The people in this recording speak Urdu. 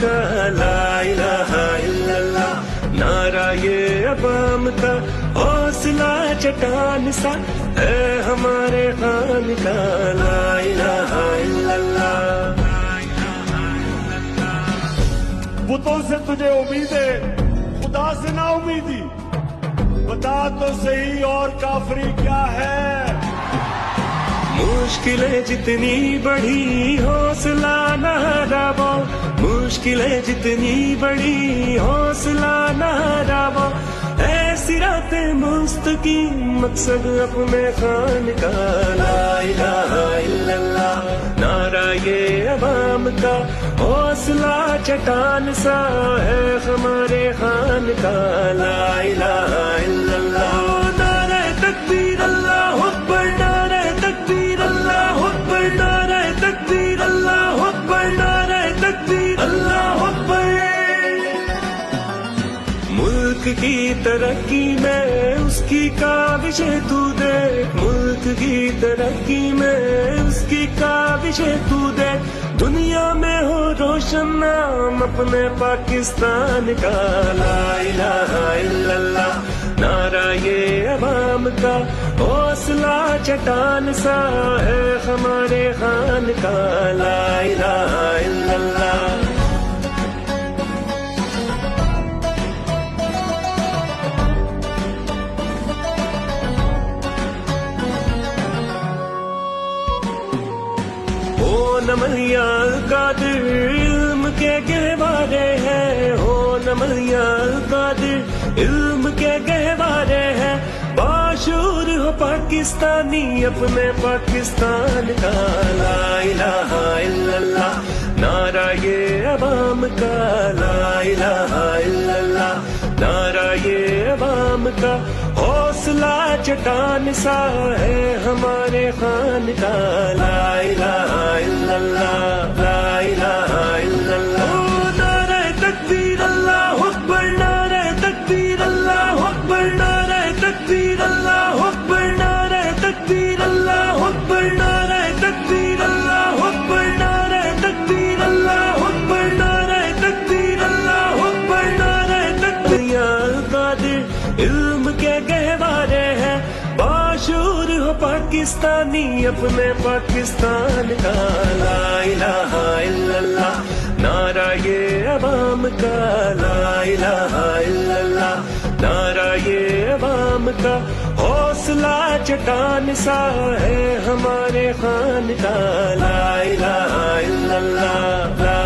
کا لا الہ الا اللہ، نعرہ یہ عوام کا حوصلہ چٹان سا ہے ہمارے خان کا لا الہ الا اللہ۔ بتوں سے تجھے امید ہے، خدا سے نا امیدی، بتا تو صحیح اور کافری کیا ہے؟ مشکلیں جتنی بڑھی حوصلہ نہ ہراو، مشکلیں جتنی بڑی حوصلہ نہ ہراو، ایسی راتیں مستقیم مقصد اپنے خان کا لا الہ الا اللہ، نعرہ یہ عوام کا حوصلہ چٹان سا ہے ہمارے خان کا لا الہ الا اللہ۔ نعرہ تکبیر اللہ اکبر، نعرہ تکبیر اللہ اکبر، نعرہ تکبیر اللہ اکبر، نعرہ تکبیر اللہ اکبر۔ ملک کی ترقی میں اس کی کاوشیں تو دیکھ، ملک کی ترقی میں اس کی کاوشیں تو دیکھ، دنیا میں ہو روشن نام اپنے پاکستان کا لا الہ الا اللہ، نعرہ یہ عوام کا حوصلہ چٹان سا ہے ہمارے خان کا لا الہ الا اللہ۔ ہو نملیاں القادر علم کے گہوارے ہیں، ہو نملیاں القادر علم کے گہوارے ہیں، باشعور ہو پاکستانی اپنے پاکستان کا لا الہ الا اللہ، نعرہ یہ عوام کا لا الہ الا اللہ، نعرہ یہ عوام کا حوصلہ چٹان سا ہے ہمارے خان کا لا الہ الا اللہ، لا الہ الا اللہ۔ نعرہ تکبیر اللہ اکبر، نعرہ تکبیر اللہ اکبر، نعرہ تکبیر اللہ اکبر، نعرہ تکبیر اللہ اکبر، نعرہ تکبیر اللہ اکبر، نعرہ تکبیر اللہ اکبر، نعرہ تکبیر اللہ اکبر، نعرہ تکبیر القادر علم کے گہوارے ہیں، باشعور ہو پاکستانی اپنے پاکستان کا لا الہ الا اللہ، نعرہ یہ عوام کا لا الہ الا اللہ، نعرہ یہ عوام کا حوصلہ چٹان سا ہے ہمارے خان کا لا الہ الا اللہ، لا